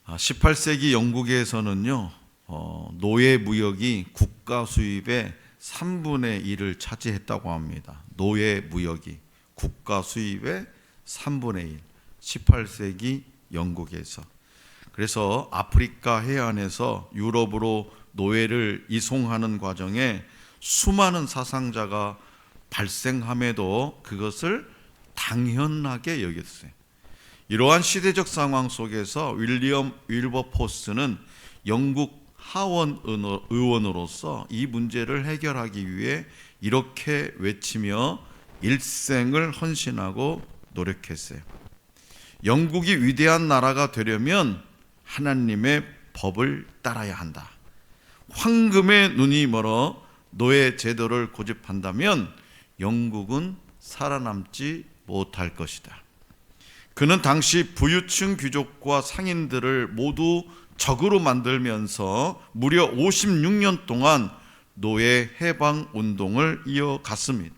18세기 영국에서는요, 노예 무역이 국가 수입의 3분의 1을 차지했다고 합니다. 노예 무역이 국가 수입의 3분의 1, 18세기 영국에서. 그래서 아프리카 해안에서 유럽으로 노예를 이송하는 과정에 수많은 사상자가 발생함에도 그것을 당연하게 여겼어요. 이러한 시대적 상황 속에서 윌리엄 윌버포스는 영국 하원 의원으로서 이 문제를 해결하기 위해 이렇게 외치며 일생을 헌신하고 노력했어요. 영국이 위대한 나라가 되려면 하나님의 법을 따라야 한다. 황금의 눈이 멀어 노예 제도를 고집한다면 영국은 살아남지 못할 것이다. 그는 당시 부유층 귀족과 상인들을 모두 적으로 만들면서 무려 56년 동안 노예 해방 운동을 이어갔습니다.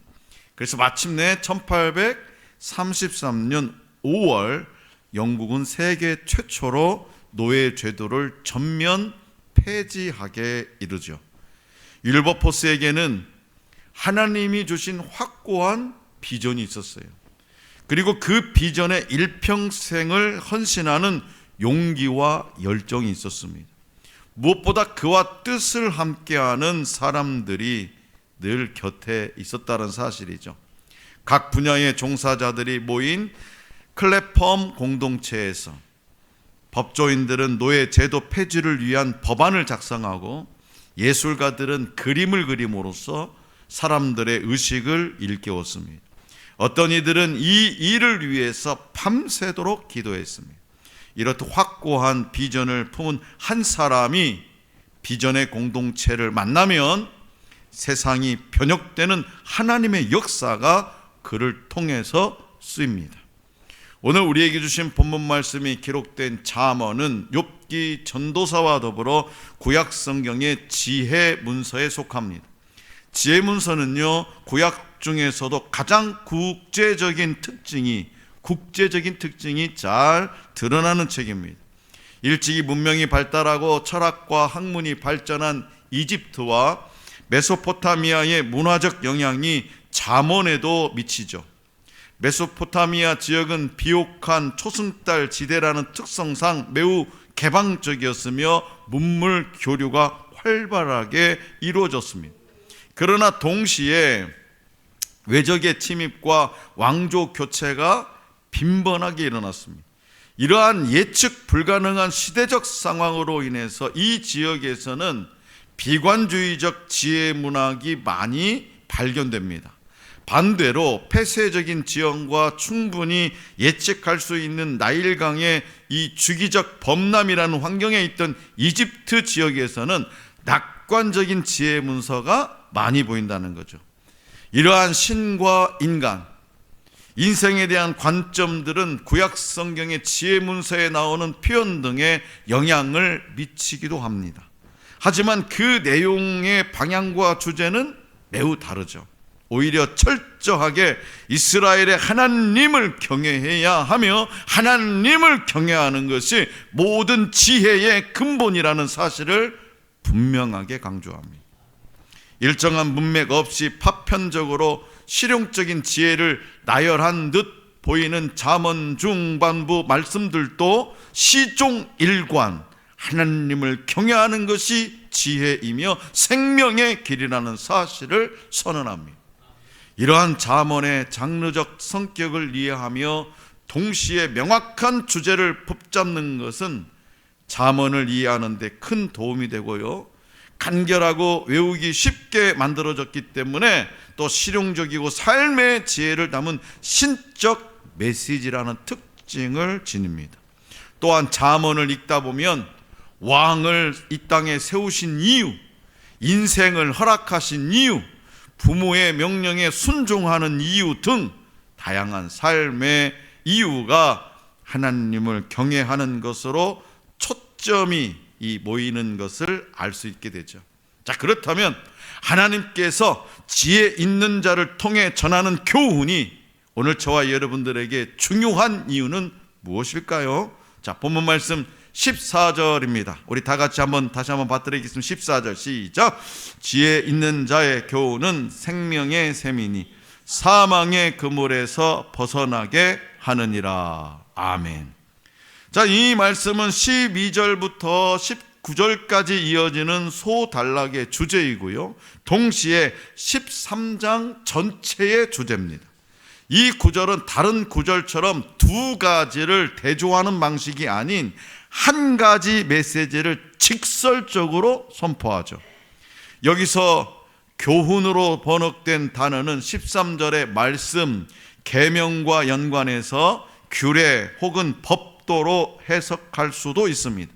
그래서 마침내 1833년 5월 영국은 세계 최초로 노예 제도를 전면 폐지하게 이르죠. 윌버포스에게는 하나님이 주신 확고한 비전이 있었어요. 그리고 그 비전에 일평생을 헌신하는 용기와 열정이 있었습니다. 무엇보다 그와 뜻을 함께하는 사람들이 늘 곁에 있었다는 사실이죠. 각 분야의 종사자들이 모인 클래펌 공동체에서 법조인들은 노예 제도 폐지를 위한 법안을 작성하고 예술가들은 그림을 그림으로써 사람들의 의식을 일깨웠습니다. 어떤 이들은 이 일을 위해서 밤새도록 기도했습니다. 이렇듯 확고한 비전을 품은 한 사람이 비전의 공동체를 만나면 세상이 변혁되는 하나님의 역사가 그를 통해서 쓰입니다. 오늘 우리에게 주신 본문 말씀이 기록된 잠언은 욥기 전도사와 더불어 구약 성경의 지혜 문서에 속합니다. 지혜 문서는요, 구약 중에서도 가장 국제적인 특징이 잘 드러나는 책입니다. 일찍이 문명이 발달하고 철학과 학문이 발전한 이집트와 메소포타미아의 문화적 영향이 잠언에도 미치죠. 메소포타미아 지역은 비옥한 초승달 지대라는 특성상 매우 개방적이었으며 문물 교류가 활발하게 이루어졌습니다. 그러나 동시에 외적의 침입과 왕조 교체가 빈번하게 일어났습니다. 이러한 예측 불가능한 시대적 상황으로 인해서 이 지역에서는 비관주의적 지혜 문학이 많이 발견됩니다. 반대로 폐쇄적인 지형과 충분히 예측할 수 있는 나일강의 이 주기적 범람이라는 환경에 있던 이집트 지역에서는 낙관적인 지혜 문서가 많이 보인다는 거죠. 이러한 신과 인간, 인생에 대한 관점들은 구약 성경의 지혜 문서에 나오는 표현 등에 영향을 미치기도 합니다. 하지만 그 내용의 방향과 주제는 매우 다르죠. 오히려 철저하게 이스라엘의 하나님을 경외해야 하며 하나님을 경외하는 것이 모든 지혜의 근본이라는 사실을 분명하게 강조합니다. 일정한 문맥 없이 파편적으로 실용적인 지혜를 나열한 듯 보이는 잠언 중반부 말씀들도 시종일관 하나님을 경외하는 것이 지혜이며 생명의 길이라는 사실을 선언합니다. 이러한 잠언의 장르적 성격을 이해하며 동시에 명확한 주제를 붙잡는 것은 잠언을 이해하는 데 큰 도움이 되고요, 간결하고 외우기 쉽게 만들어졌기 때문에 또 실용적이고 삶의 지혜를 담은 신적 메시지라는 특징을 지닙니다. 또한 잠언을 읽다 보면 왕을 이 땅에 세우신 이유, 인생을 허락하신 이유, 부모의 명령에 순종하는 이유 등 다양한 삶의 이유가 하나님을 경외하는 것으로 초점이 모이는 것을 알 수 있게 되죠. 자, 그렇다면 하나님께서 지혜 있는 자를 통해 전하는 교훈이 오늘 저와 여러분들에게 중요한 이유는 무엇일까요? 자, 본문 말씀 14절입니다. 우리 다 같이 다시 한번 받들어보겠습니다. 14절 시작. 지혜 있는 자의 교훈은 생명의 샘이니 사망의 그물에서 벗어나게 하느니라. 아멘. 자, 이 말씀은 12절부터 19절까지 이어지는 소단락의 주제이고요, 동시에 13장 전체의 주제입니다. 이 구절은 다른 구절처럼 두 가지를 대조하는 방식이 아닌 한 가지 메시지를 직설적으로 선포하죠. 여기서 교훈으로 번역된 단어는 13절의 말씀, 계명과 연관해서 규례 혹은 법도로 해석할 수도 있습니다.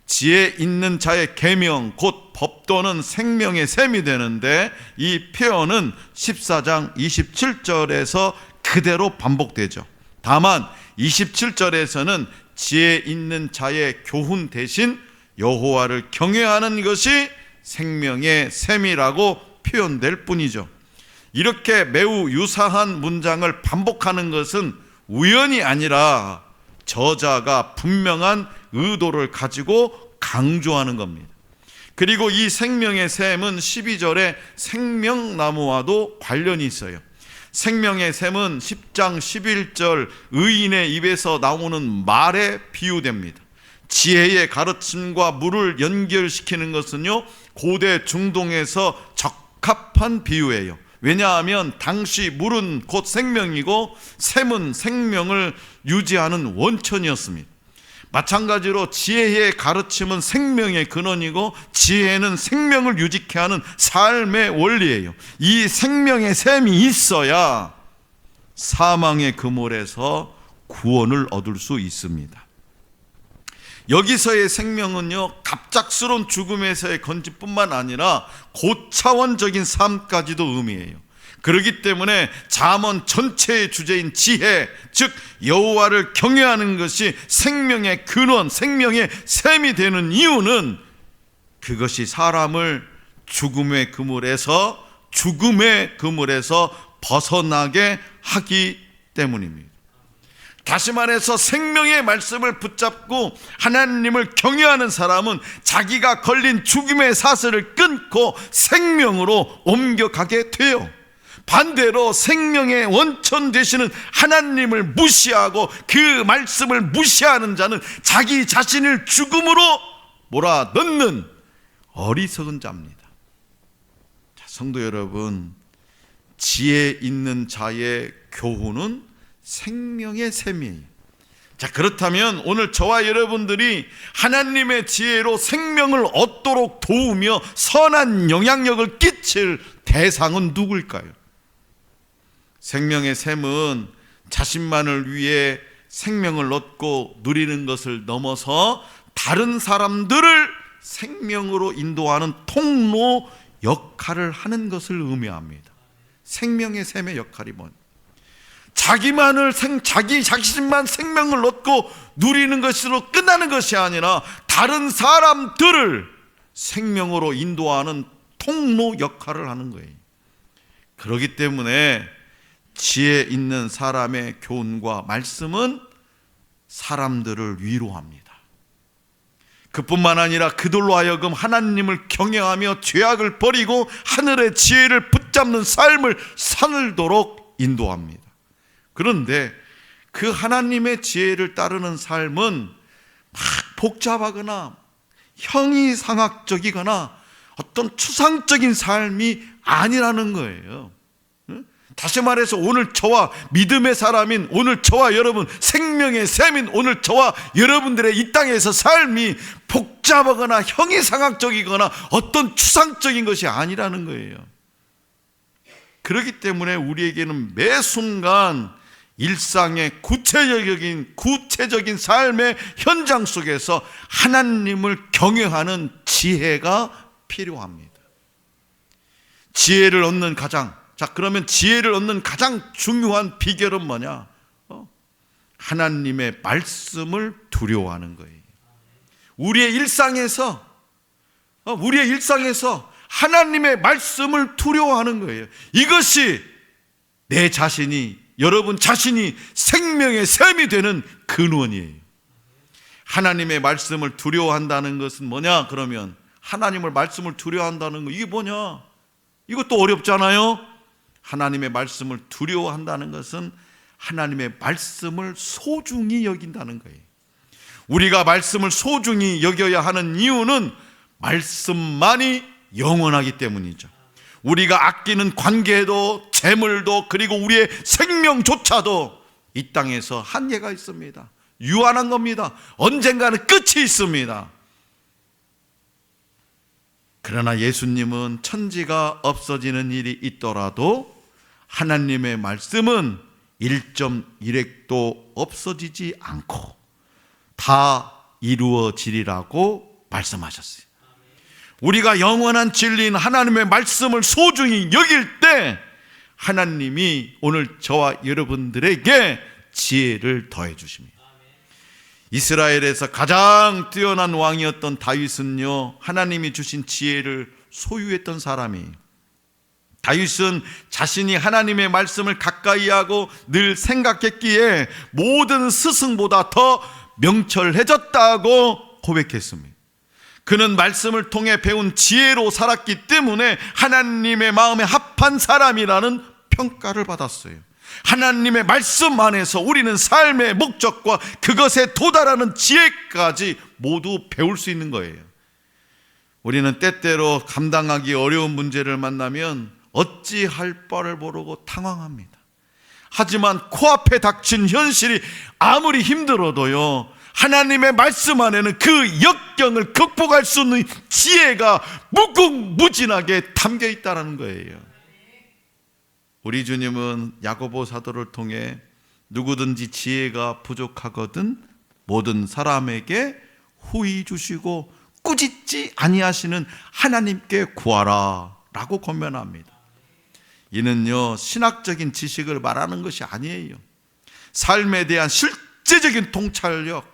지혜 있는 자의 계명 곧 법도는 생명의 샘이 되는데, 이 표현은 14장 27절에서 그대로 반복되죠. 다만 27절에서는 지혜 있는 자의 교훈 대신 여호와를 경외하는 것이 생명의 샘이라고 표현될 뿐이죠. 이렇게 매우 유사한 문장을 반복하는 것은 우연이 아니라 저자가 분명한 의도를 가지고 강조하는 겁니다. 그리고 이 생명의 샘은 12절에 생명나무와도 관련이 있어요. 생명의 샘은 10장 11절 의인의 입에서 나오는 말에 비유됩니다. 지혜의 가르침과 물을 연결시키는 것은요, 고대 중동에서 적합한 비유예요. 왜냐하면 당시 물은 곧 생명이고 샘은 생명을 유지하는 원천이었습니다. 마찬가지로 지혜의 가르침은 생명의 근원이고 지혜는 생명을 유지케 하는 삶의 원리예요. 이 생명의 샘이 있어야 사망의 그물에서 구원을 얻을 수 있습니다. 여기서의 생명은요, 갑작스러운 죽음에서의 건집뿐만 아니라 고차원적인 삶까지도 의미해요. 그렇기 때문에 잠언 전체의 주제인 지혜, 즉 여호와를 경외하는 것이 생명의 근원, 생명의 샘이 되는 이유는 그것이 사람을 죽음의 그물에서 벗어나게 하기 때문입니다. 다시 말해서 생명의 말씀을 붙잡고 하나님을 경외하는 사람은 자기가 걸린 죽음의 사슬을 끊고 생명으로 옮겨가게 돼요. 반대로 생명의 원천 되시는 하나님을 무시하고 그 말씀을 무시하는 자는 자기 자신을 죽음으로 몰아넣는 어리석은 자입니다. 자, 성도 여러분, 지혜 있는 자의 교훈은 생명의 샘이에요. 자, 그렇다면 오늘 저와 여러분들이 하나님의 지혜로 생명을 얻도록 도우며 선한 영향력을 끼칠 대상은 누구일까요? 생명의 샘은 자신만을 위해 생명을 얻고 누리는 것을 넘어서 다른 사람들을 생명으로 인도하는 통로 역할을 하는 것을 의미합니다. 생명의 샘의 역할이 뭐냐? 자기 자신만 생명을 얻고 누리는 것으로 끝나는 것이 아니라 다른 사람들을 생명으로 인도하는 통로 역할을 하는 거예요. 그렇기 때문에 지혜 있는 사람의 교훈과 말씀은 사람들을 위로합니다. 그뿐만 아니라 그들로 하여금 하나님을 경외하며 죄악을 버리고 하늘의 지혜를 붙잡는 삶을 사늘도록 인도합니다. 그런데 그 하나님의 지혜를 따르는 삶은 막 복잡하거나 형이상학적이거나 어떤 추상적인 삶이 아니라는 거예요. 다시 말해서 오늘 저와 믿음의 사람인 오늘 저와 여러분, 생명의 샘인 오늘 저와 여러분들의 이 땅에서 삶이 복잡하거나 형이상학적이거나 어떤 추상적인 것이 아니라는 거예요. 그렇기 때문에 우리에게는 매 순간 일상의 구체적인 삶의 현장 속에서 하나님을 경외하는 지혜가 필요합니다. 지혜를 얻는 그러면 지혜를 얻는 가장 중요한 비결은 뭐냐? 하나님의 말씀을 두려워하는 거예요. 우리의 일상에서 하나님의 말씀을 두려워하는 거예요. 이것이 내 자신이, 여러분 자신이 생명의 샘이 되는 근원이에요. 하나님의 말씀을 두려워한다는 것은 뭐냐? 그러면 하나님의 말씀을 두려워한다는 거, 이게 뭐냐? 이것도 어렵잖아요. 하나님의 말씀을 두려워한다는 것은 하나님의 말씀을 소중히 여긴다는 거예요. 우리가 말씀을 소중히 여겨야 하는 이유는 말씀만이 영원하기 때문이죠. 우리가 아끼는 관계도, 재물도, 그리고 우리의 생명조차도 이 땅에서 한계가 있습니다. 유한한 겁니다. 언젠가는 끝이 있습니다. 그러나 예수님은 천지가 없어지는 일이 있더라도 하나님의 말씀은 1.1획도 없어지지 않고 다 이루어지리라고 말씀하셨어요. 우리가 영원한 진리인 하나님의 말씀을 소중히 여길 때 하나님이 오늘 저와 여러분들에게 지혜를 더해 주십니다. 이스라엘에서 가장 뛰어난 왕이었던 다윗은요, 하나님이 주신 지혜를 소유했던 사람이에요. 다윗은 자신이 하나님의 말씀을 가까이 하고 늘 생각했기에 모든 스승보다 더 명철해졌다고 고백했습니다. 그는 말씀을 통해 배운 지혜로 살았기 때문에 하나님의 마음에 합한 사람이라는 평가를 받았어요. 하나님의 말씀 안에서 우리는 삶의 목적과 그것에 도달하는 지혜까지 모두 배울 수 있는 거예요. 우리는 때때로 감당하기 어려운 문제를 만나면 어찌할 바를 모르고 당황합니다. 하지만 코앞에 닥친 현실이 아무리 힘들어도요, 하나님의 말씀 안에는 그 역경을 극복할 수 있는 지혜가 무궁무진하게 담겨 있다는 거예요. 우리 주님은 야고보 사도를 통해 누구든지 지혜가 부족하거든 모든 사람에게 후히 주시고 꾸짖지 아니하시는 하나님께 구하라 라고 권면합니다. 이는요, 신학적인 지식을 말하는 것이 아니에요. 삶에 대한 실제적인 통찰력,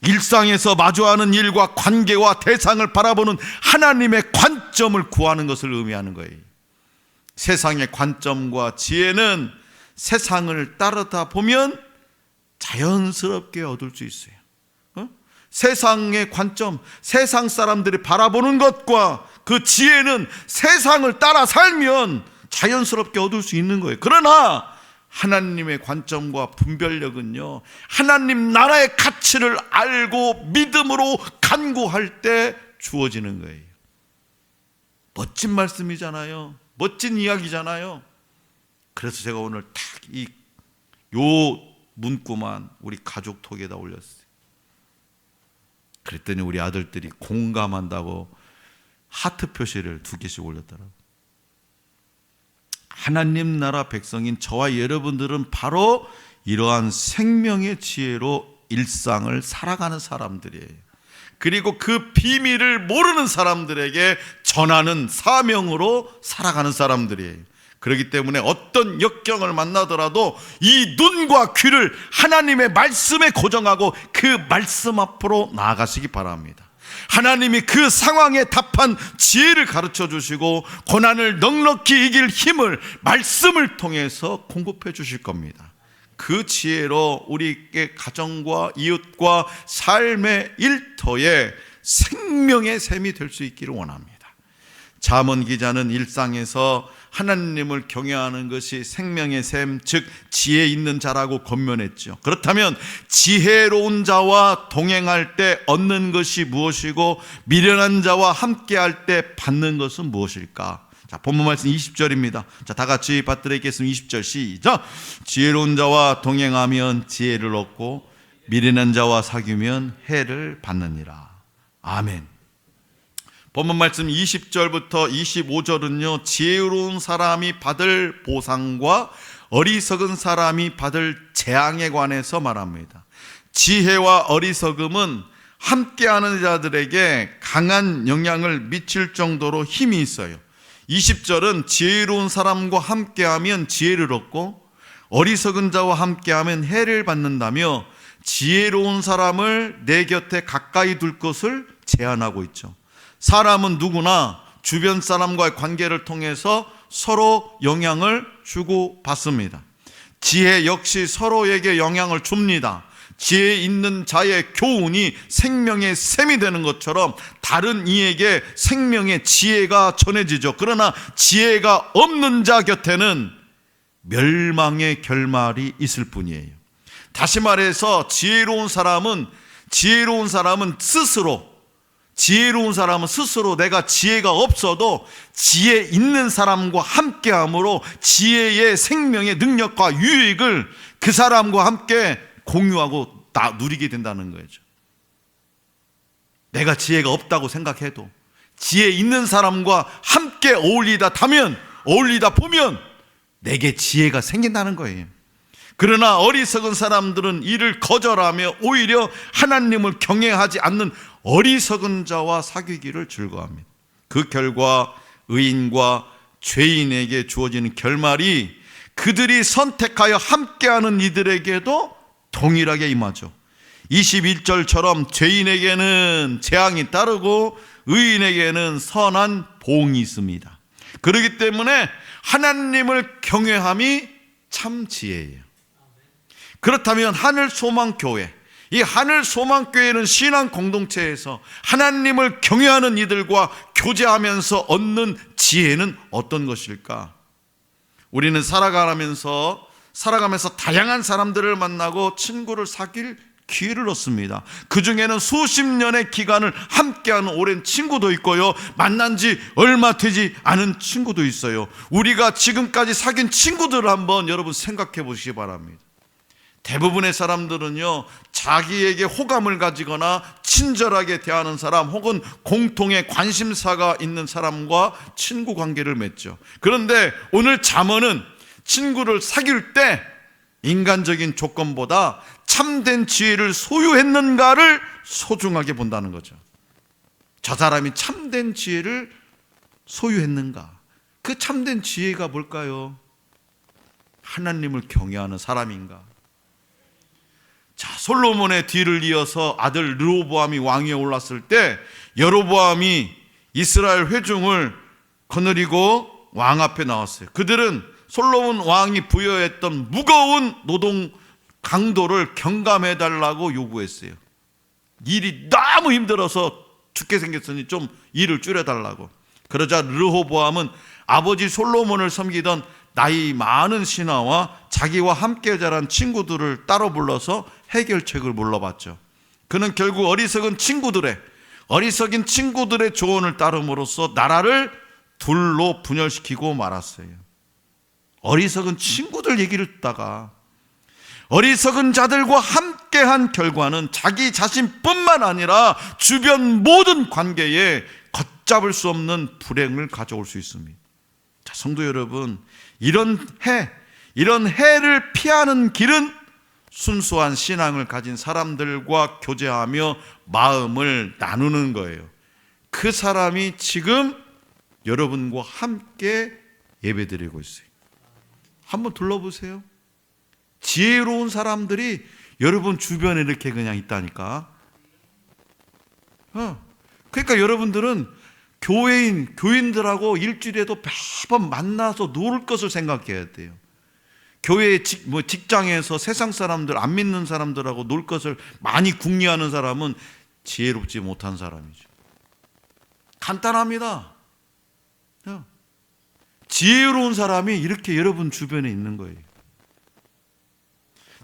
일상에서 마주하는 일과 관계와 대상을 바라보는 하나님의 관점을 구하는 것을 의미하는 거예요. 세상의 관점과 지혜는 세상을 따르다 보면 자연스럽게 얻을 수 있어요. 세상의 관점, 세상 사람들이 바라보는 것과 그 지혜는 세상을 따라 살면 자연스럽게 얻을 수 있는 거예요. 그러나 하나님의 관점과 분별력은요, 하나님 나라의 가치를 알고 믿음으로 간구할 때 주어지는 거예요. 멋진 말씀이잖아요. 멋진 이야기잖아요. 그래서 제가 오늘 딱 요 문구만 우리 가족 톡에다 올렸어요. 그랬더니 우리 아들들이 공감한다고 하트 표시를 2개씩 올렸더라고요. 하나님 나라 백성인 저와 여러분들은 바로 이러한 생명의 지혜로 일상을 살아가는 사람들이에요. 그리고 그 비밀을 모르는 사람들에게 전하는 사명으로 살아가는 사람들이에요. 그렇기 때문에 어떤 역경을 만나더라도 이 눈과 귀를 하나님의 말씀에 고정하고 그 말씀 앞으로 나아가시기 바랍니다. 하나님이 그 상황에 답한 지혜를 가르쳐 주시고 고난을 넉넉히 이길 힘을 말씀을 통해서 공급해 주실 겁니다. 그 지혜로 우리의 가정과 이웃과 삶의 일터에 생명의 샘이 될 수 있기를 원합니다. 잠언 기자는 일상에서 하나님을 경외하는 것이 생명의 샘, 즉 지혜 있는 자라고 권면했죠. 그렇다면 지혜로운 자와 동행할 때 얻는 것이 무엇이고 미련한 자와 함께할 때 받는 것은 무엇일까? 자, 본문 말씀 20절입니다. 자, 다 같이 받들어 읽겠습니다. 20절 시작. 지혜로운 자와 동행하면 지혜를 얻고 미련한 자와 사귀면 해를 받느니라. 아멘. 본문 말씀 20절부터 25절은요, 지혜로운 사람이 받을 보상과 어리석은 사람이 받을 재앙에 관해서 말합니다. 지혜와 어리석음은 함께하는 자들에게 강한 영향을 미칠 정도로 힘이 있어요. 20절은 지혜로운 사람과 함께하면 지혜를 얻고 어리석은 자와 함께하면 해를 받는다며 지혜로운 사람을 내 곁에 가까이 둘 것을 제안하고 있죠. 사람은 누구나 주변 사람과의 관계를 통해서 서로 영향을 주고 받습니다. 지혜 역시 서로에게 영향을 줍니다. 지혜 있는 자의 교훈이 생명의 샘이 되는 것처럼 다른 이에게 생명의 지혜가 전해지죠. 그러나 지혜가 없는 자 곁에는 멸망의 결말이 있을 뿐이에요. 다시 말해서 지혜로운 사람은 스스로 내가 지혜가 없어도 지혜 있는 사람과 함께함으로 지혜의 생명의 능력과 유익을 그 사람과 함께 공유하고 누리게 된다는 거죠. 내가 지혜가 없다고 생각해도 지혜 있는 사람과 함께 어울리다 보면 내게 지혜가 생긴다는 거예요. 그러나 어리석은 사람들은 이를 거절하며 오히려 하나님을 경외하지 않는 어리석은 자와 사귀기를 즐거워합니다. 그 결과 의인과 죄인에게 주어지는 결말이 그들이 선택하여 함께하는 이들에게도 동일하게 임하죠. 21절처럼 죄인에게는 재앙이 따르고 의인에게는 선한 보응이 있습니다. 그렇기 때문에 하나님을 경외함이 참 지혜예요. 그렇다면 하늘소망교회, 이 하늘소망교회는 신앙 공동체에서 하나님을 경외하는 이들과 교제하면서 얻는 지혜는 어떤 것일까? 우리는 살아가면서 다양한 사람들을 만나고 친구를 사귈 기회를 얻습니다. 그 중에는 수십 년의 기간을 함께하는 오랜 친구도 있고요, 만난 지 얼마 되지 않은 친구도 있어요. 우리가 지금까지 사귄 친구들을 한번 여러분 생각해 보시기 바랍니다. 대부분의 사람들은요, 자기에게 호감을 가지거나 친절하게 대하는 사람 혹은 공통의 관심사가 있는 사람과 친구 관계를 맺죠. 그런데 오늘 잠언은 친구를 사귈 때 인간적인 조건보다 참된 지혜를 소유했는가를 소중하게 본다는 거죠. 저 사람이 참된 지혜를 소유했는가? 그 참된 지혜가 뭘까요? 하나님을 경외하는 사람인가? 자, 솔로몬의 뒤를 이어서 아들 르호보암이 왕위에 올랐을 때 여로보암이 이스라엘 회중을 거느리고 왕 앞에 나왔어요. 그들은 솔로몬 왕이 부여했던 무거운 노동 강도를 경감해달라고 요구했어요. 일이 너무 힘들어서 죽게 생겼으니 좀 일을 줄여달라고. 그러자 르호보암은 아버지 솔로몬을 섬기던 나이 많은 신하와 자기와 함께 자란 친구들을 따로 불러서 해결책을 물어봤죠. 그는 결국 어리석은 친구들의 조언을 따름으로써 나라를 둘로 분열시키고 말았어요. 어리석은 친구들 얘기를 듣다가 어리석은 자들과 함께한 결과는 자기 자신뿐만 아니라 주변 모든 관계에 걷잡을 수 없는 불행을 가져올 수 있습니다. 자, 성도 여러분, 이런 해를 피하는 길은 순수한 신앙을 가진 사람들과 교제하며 마음을 나누는 거예요. 그 사람이 지금 여러분과 함께 예배드리고 있어요. 한번 둘러보세요. 지혜로운 사람들이 여러분 주변에 이렇게 그냥 있다니까. 그러니까 여러분들은 교인들하고 일주일에도 매번 만나서 놀 것을 생각해야 돼요. 교회 직장에서 세상 사람들, 안 믿는 사람들하고 놀 것을 많이 궁리하는 사람은 지혜롭지 못한 사람이죠. 간단합니다. 지혜로운 사람이 이렇게 여러분 주변에 있는 거예요.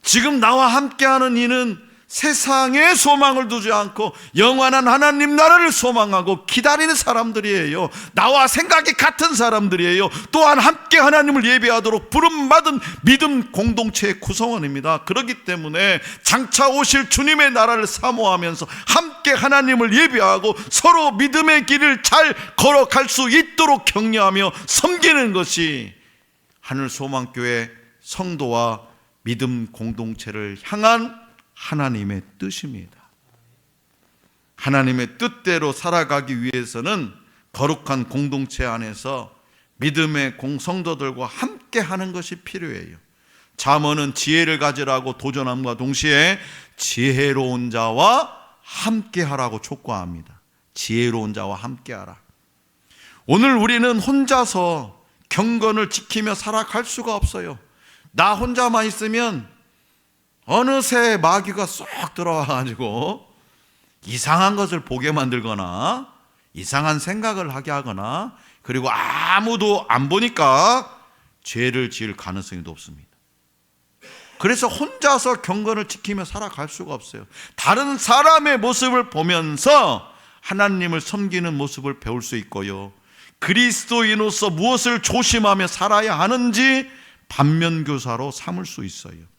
지금 나와 함께하는 이는 세상에 소망을 두지 않고 영원한 하나님 나라를 소망하고 기다리는 사람들이에요. 나와 생각이 같은 사람들이에요. 또한 함께 하나님을 예배하도록 부름받은 믿음 공동체의 구성원입니다. 그렇기 때문에 장차 오실 주님의 나라를 사모하면서 함께 하나님을 예배하고 서로 믿음의 길을 잘 걸어갈 수 있도록 격려하며 섬기는 것이 하늘소망교회 성도와 믿음 공동체를 향한 하나님의 뜻입니다. 하나님의 뜻대로 살아가기 위해서는 거룩한 공동체 안에서 믿음의 성도들과 함께 하는 것이 필요해요. 잠언은 지혜를 가지라고 도전함과 동시에 지혜로운 자와 함께 하라고 촉구합니다. 지혜로운 자와 함께 하라. 오늘 우리는 혼자서 경건을 지키며 살아갈 수가 없어요. 나 혼자만 있으면 어느새 마귀가 쏙 들어와가지고 이상한 것을 보게 만들거나 이상한 생각을 하게 하거나, 그리고 아무도 안 보니까 죄를 지을 가능성이 높습니다. 그래서 혼자서 경건을 지키며 살아갈 수가 없어요. 다른 사람의 모습을 보면서 하나님을 섬기는 모습을 배울 수 있고요, 그리스도인으로서 무엇을 조심하며 살아야 하는지 반면교사로 삼을 수 있어요.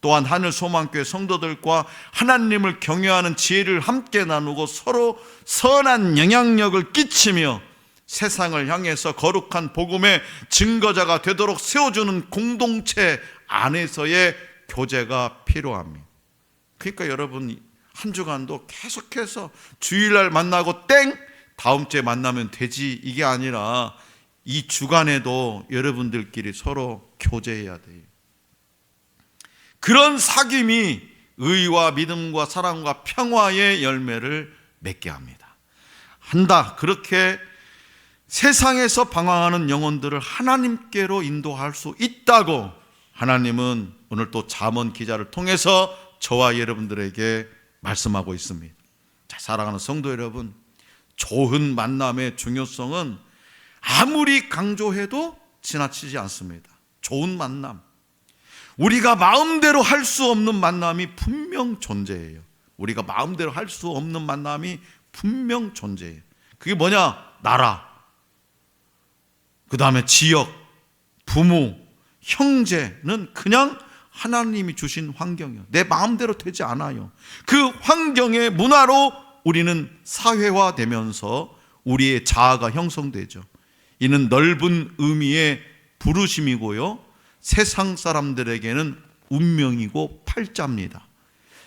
또한 하늘 소망교회 성도들과 하나님을 경외하는 지혜를 함께 나누고 서로 선한 영향력을 끼치며 세상을 향해서 거룩한 복음의 증거자가 되도록 세워주는 공동체 안에서의 교제가 필요합니다. 그러니까 여러분, 한 주간도 계속해서 주일날 만나고 땡! 다음 주에 만나면 되지, 이게 아니라 이 주간에도 여러분들끼리 서로 교제해야 돼요. 그런 사귐이 의와 믿음과 사랑과 평화의 열매를 맺게 합니다. 그렇게 세상에서 방황하는 영혼들을 하나님께로 인도할 수 있다고 하나님은 오늘 또 잠언 기자를 통해서 저와 여러분들에게 말씀하고 있습니다. 자, 사랑하는 성도 여러분, 좋은 만남의 중요성은 아무리 강조해도 지나치지 않습니다. 좋은 만남, 우리가 마음대로 할 수 없는 만남이 분명 존재해요. 우리가 마음대로 할 수 없는 만남이 분명 존재해요. 그게 뭐냐? 나라, 그 다음에 지역, 부모, 형제는 그냥 하나님이 주신 환경이요, 내 마음대로 되지 않아요. 그 환경의 문화로 우리는 사회화되면서 우리의 자아가 형성되죠. 이는 넓은 의미의 부르심이고요, 세상 사람들에게는 운명이고 팔자입니다.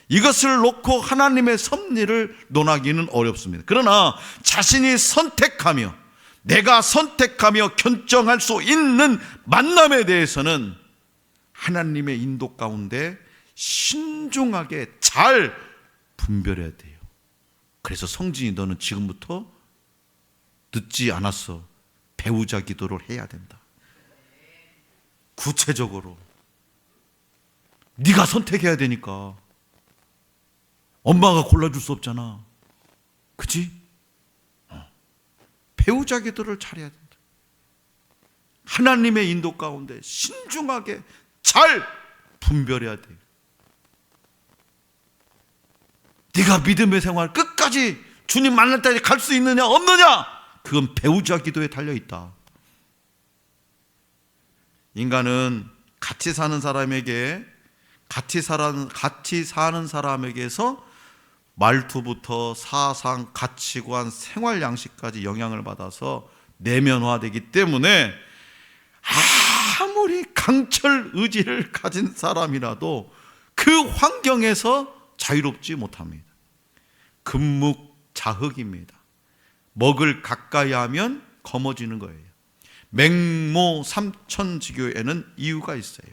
이것을 놓고 하나님의 섭리를 논하기는 어렵습니다. 그러나 자신이 선택하며, 내가 선택하며 결정할 수 있는 만남에 대해서는 하나님의 인도 가운데 신중하게 잘 분별해야 돼요. 그래서 성진이, 너는 지금부터 늦지 않았어, 배우자 기도를 해야 된다. 구체적으로 네가 선택해야 되니까. 엄마가 골라줄 수 없잖아, 그치? 배우자 기도를 잘해야 된다. 하나님의 인도 가운데 신중하게 잘 분별해야 돼요. 네가 믿음의 생활 끝까지 주님 만날 때까지 갈 수 있느냐 없느냐, 그건 배우자 기도에 달려있다. 인간은 같이 사는 사람에게서 말투부터 사상, 가치관, 생활 양식까지 영향을 받아서 내면화되기 때문에 아무리 강철 의지를 가진 사람이라도 그 환경에서 자유롭지 못합니다. 금묵자흑입니다. 먹을 가까이 하면 거머쥐는 거예요. 맹모 삼천지교에는 이유가 있어요.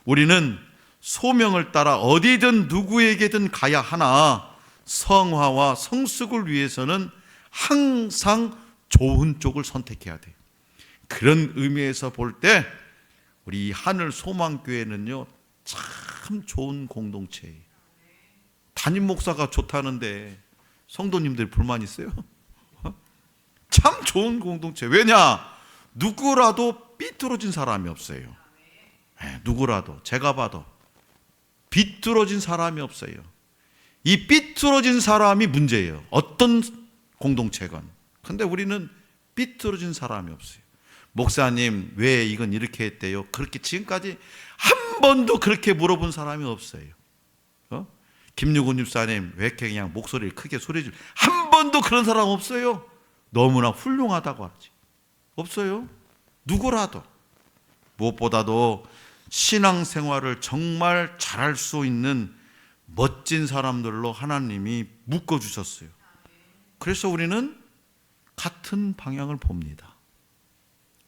우리는 소명을 따라 어디든 누구에게든 가야 하나 성화와 성숙을 위해서는 항상 좋은 쪽을 선택해야 돼요. 그런 의미에서 볼 때 우리 하늘 소망교회는요, 참 좋은 공동체예요. 담임 목사가 좋다는데 성도님들 불만 있어요? 참 좋은 공동체. 왜냐? 누구라도 삐뚤어진 사람이 없어요. 누구라도, 제가 봐도 삐뚤어진 사람이 없어요. 이 삐뚤어진 사람이 문제예요, 어떤 공동체건. 근데 우리는 삐뚤어진 사람이 없어요. 목사님, 왜 이건 이렇게 했대요? 그렇게 지금까지 한 번도 그렇게 물어본 사람이 없어요. 김유곤 집사님, 왜 이렇게 그냥 목소리를 크게 소리를, 한 번도 그런 사람 없어요. 너무나 훌륭하다고 하지. 없어요. 누구라도. 무엇보다도 신앙생활을 정말 잘할 수 있는 멋진 사람들로 하나님이 묶어주셨어요. 그래서 우리는 같은 방향을 봅니다.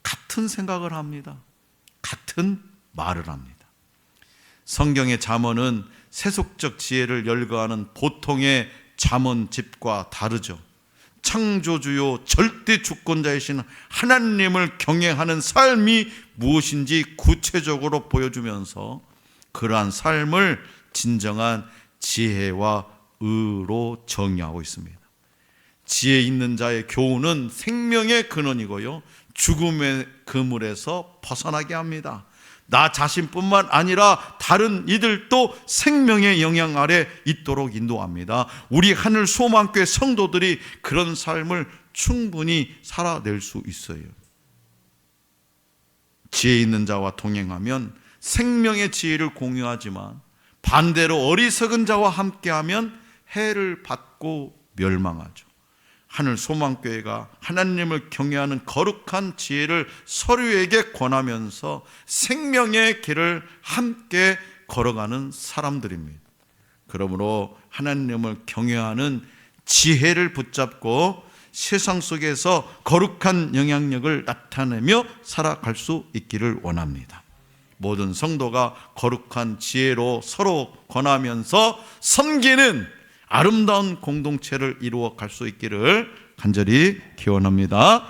같은 생각을 합니다. 같은 말을 합니다. 성경의 잠언은 세속적 지혜를 열거하는 보통의 잠언집과 다르죠. 창조주요 절대 주권자이신 하나님을 경외하는 삶이 무엇인지 구체적으로 보여주면서 그러한 삶을 진정한 지혜와 의로 정의하고 있습니다. 지혜 있는 자의 교훈은 생명의 근원이고요, 죽음의 그물에서 벗어나게 합니다. 나 자신뿐만 아니라 다른 이들도 생명의 영향 아래 있도록 인도합니다. 우리 하늘 소망교회 성도들이 그런 삶을 충분히 살아낼 수 있어요. 지혜 있는 자와 동행하면 생명의 지혜를 공유하지만 반대로 어리석은 자와 함께하면 해를 받고 멸망하죠. 하늘 소망교회가 하나님을 경외하는 거룩한 지혜를 서로에게 권하면서 생명의 길을 함께 걸어가는 사람들입니다. 그러므로 하나님을 경외하는 지혜를 붙잡고 세상 속에서 거룩한 영향력을 나타내며 살아갈 수 있기를 원합니다. 모든 성도가 거룩한 지혜로 서로 권하면서 섬기는 아름다운 공동체를 이루어 갈 수 있기를 간절히 기원합니다.